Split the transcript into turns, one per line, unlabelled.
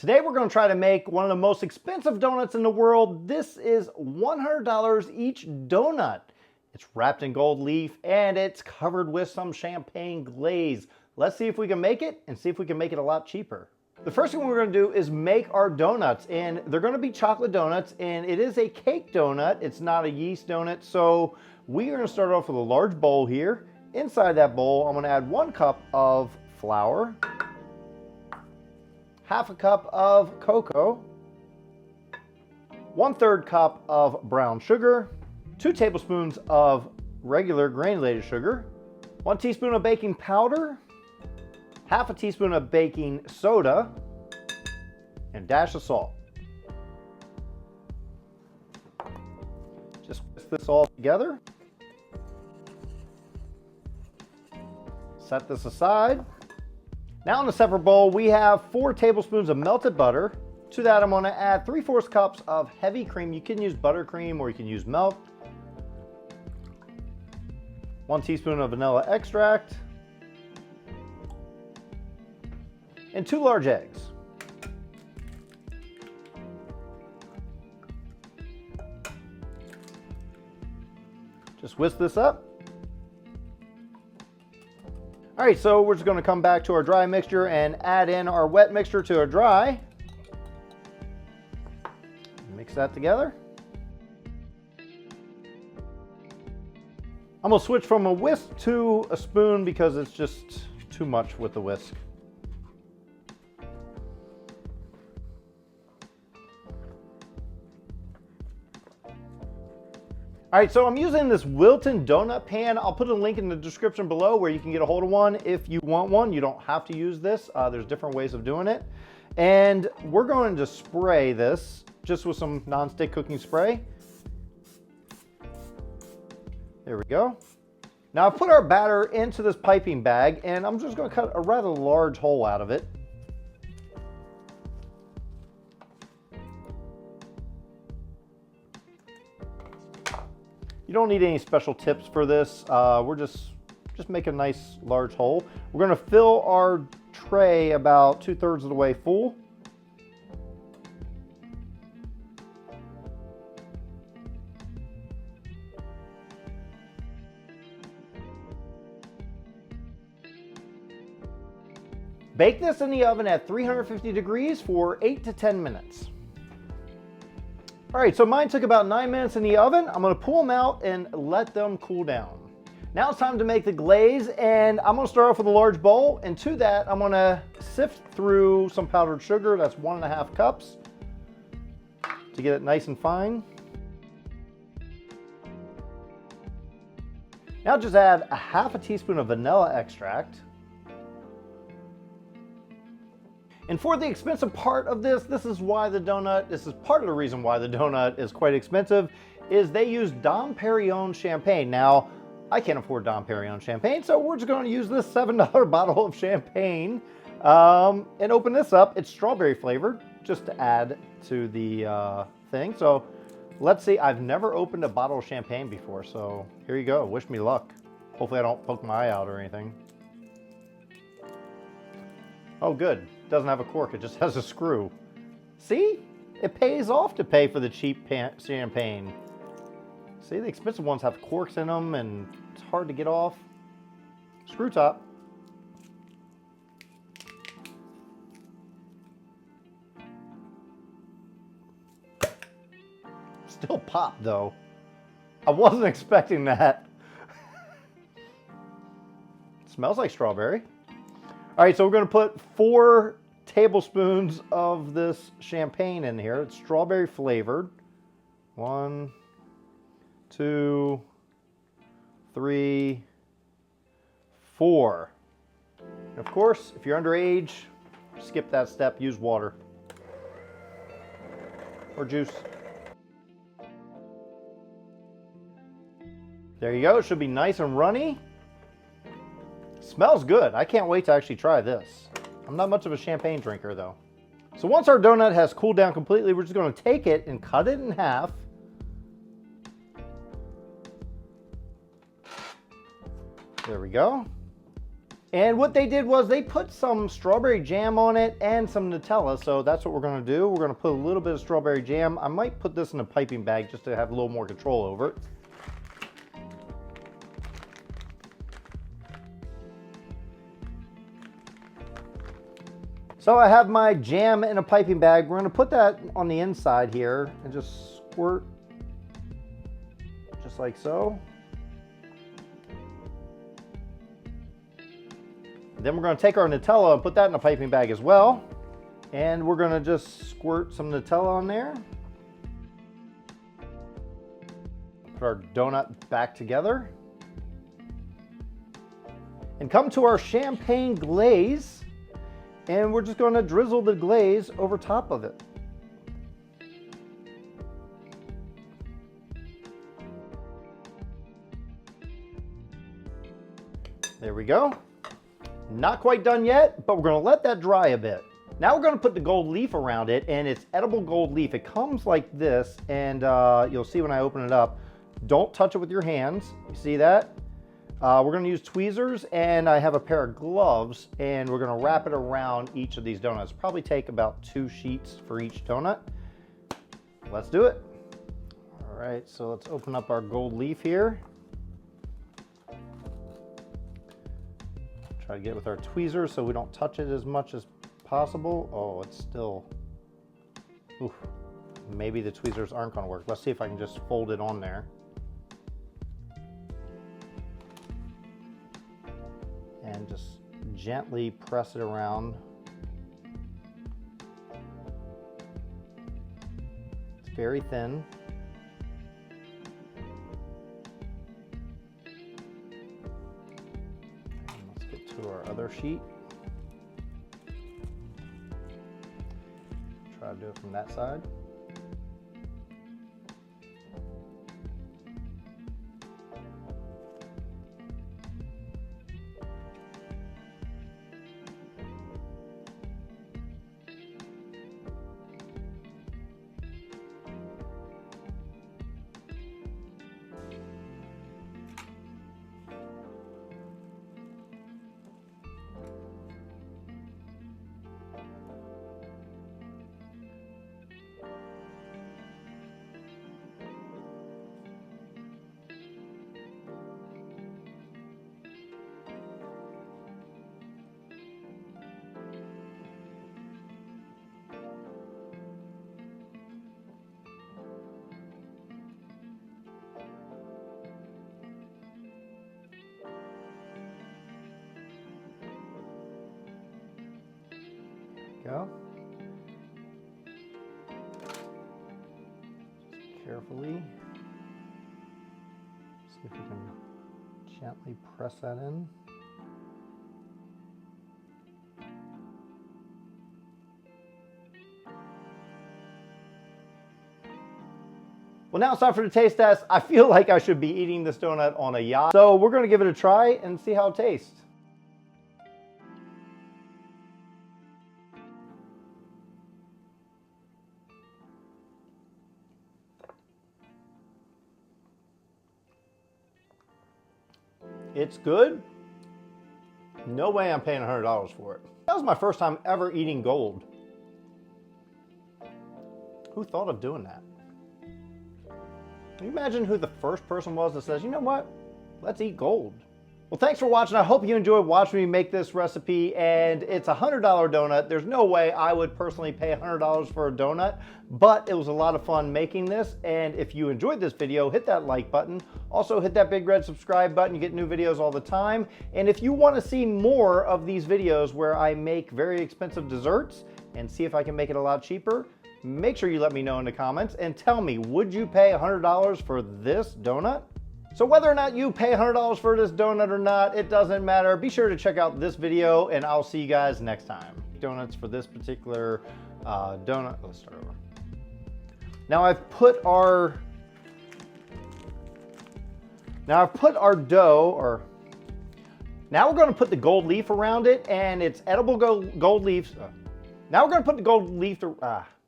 Today we're going to try to make one of the most expensive donuts in the world. This is $100 each donut. It's wrapped in gold leaf and it's covered with some champagne glaze. Let's see if we can make it and see if we can make it a lot cheaper. The first thing we're going to do is make our donuts, and they're going to be chocolate donuts, and it is a cake donut. It's not a yeast donut. So we are going to start off with a large bowl here. Inside that bowl, I'm going to add 1 cup of flour, half a cup of cocoa, 1/3 cup of brown sugar, 2 tablespoons of regular granulated sugar, 1 teaspoon of baking powder, half a teaspoon of baking soda, and a dash of salt. Just whisk this all together. Set this aside. Now in a separate bowl, we have 4 tablespoons of melted butter. To that, I'm going to add 3/4 cups of heavy cream. You can use buttercream or you can use milk. 1 teaspoon of vanilla extract. And 2 large eggs. Just whisk this up. All right, so we're just going to come back to our dry mixture and add in our wet mixture to our dry. Mix that together. I'm going to switch from a whisk to a spoon because it's just too much with the whisk. All right, so I'm using this Wilton donut pan. I'll put a link in the description below where you can get a hold of one if you want one. You don't have to use this. There's different ways of doing it. And we're going to spray this just with some nonstick cooking spray. There we go. Now I've put our batter into this piping bag and I'm just going to cut a rather large hole out of it. You don't need any special tips for this. We're just make a nice large hole. We're going to fill our tray about 2/3 of the way full. Bake this in the oven at 350 degrees for 8 to 10 minutes. All right, so mine took about 9 minutes in the oven. I'm gonna pull them out and let them cool down. Now it's time to make the glaze, and I'm gonna start off with a large bowl, and to that, I'm gonna sift through some powdered sugar. That's 1.5 cups to get it nice and fine. Now just add a half a teaspoon of vanilla extract. And for the expensive part of this is part of the reason why the donut is quite expensive, is they use Dom Perignon champagne. Now, I can't afford Dom Perignon champagne, so we're just going to use this $7 bottle of champagne and open this up. It's strawberry flavored, just to add to the thing. So let's see, I've never opened a bottle of champagne before, so here you go, wish me luck. Hopefully I don't poke my eye out or anything. Oh good, doesn't have a cork, it just has a screw. See, it pays off to pay for the cheap champagne. See, the expensive ones have corks in them and it's hard to get off. Screw top. Still pop though. I wasn't expecting that. Smells like strawberry. All right, so we're going to put 4 tablespoons of this champagne in here. It's strawberry flavored. 1, 2, 3, 4. And of course, if you're underage, skip that step, use water or juice. There you go, it should be nice and runny. Smells good. I can't wait to actually try this. I'm not much of a champagne drinker though. So once our donut has cooled down completely, we're just going to take it and cut it in half. There we go. And what they did was they put some strawberry jam on it and some Nutella. So that's what we're gonna do. We're gonna put a little bit of strawberry jam. I might put this in a piping bag just to have a little more control over it. So I have my jam in a piping bag. We're gonna put that on the inside here and just squirt just like so. Then we're gonna take our Nutella and put that in a piping bag as well. And we're gonna just squirt some Nutella on there. Put our donut back together. And come to our champagne glaze. And we're just gonna drizzle the glaze over top of it. There we go. Not quite done yet, but we're gonna let that dry a bit. Now we're gonna put the gold leaf around it, and it's edible gold leaf. It comes like this, and you'll see when I open it up. Don't touch it with your hands. You see that? We're gonna use tweezers, and I have a pair of gloves, and we're gonna wrap it around each of these donuts. Probably take about 2 sheets for each donut. Let's do it. All right, so let's open up our gold leaf here. Try to get with our tweezers so we don't touch it as much as possible. Oh, it's still, oof. Maybe the tweezers aren't gonna work. Let's see if I can just fold it on there. And just gently press it around. It's very thin. To our other sheet. Try to do it from that side. Go. Just carefully. See if we can gently press that in. Well, now it's time for the taste test. I feel like I should be eating this donut on a yacht. So we're gonna give it a try and see how it tastes. It's good. No way I'm paying $100 for it. That was my first time ever eating gold. Who thought of doing that? Can you imagine who the first person was that says, you know what, let's eat gold? Well, thanks for watching. I hope you enjoyed watching me make this recipe, and it's a $100 donut. There's no way I would personally pay $100 for a donut, but it was a lot of fun making this. And if you enjoyed this video, hit that like button. Also hit that big red subscribe button. You get new videos all the time. And if you want to see more of these videos where I make very expensive desserts and see if I can make it a lot cheaper, make sure you let me know in the comments and tell me, would you pay $100 for this donut? So whether or not you pay $100 for this donut or not, it doesn't matter. Be sure to check out this video, and I'll see you guys next time. Donuts for this particular donut. Let's start over. Now I've put our dough, or now we're going to put the gold leaf around it, and it's edible gold leaves. Now we're going to put the gold leaf.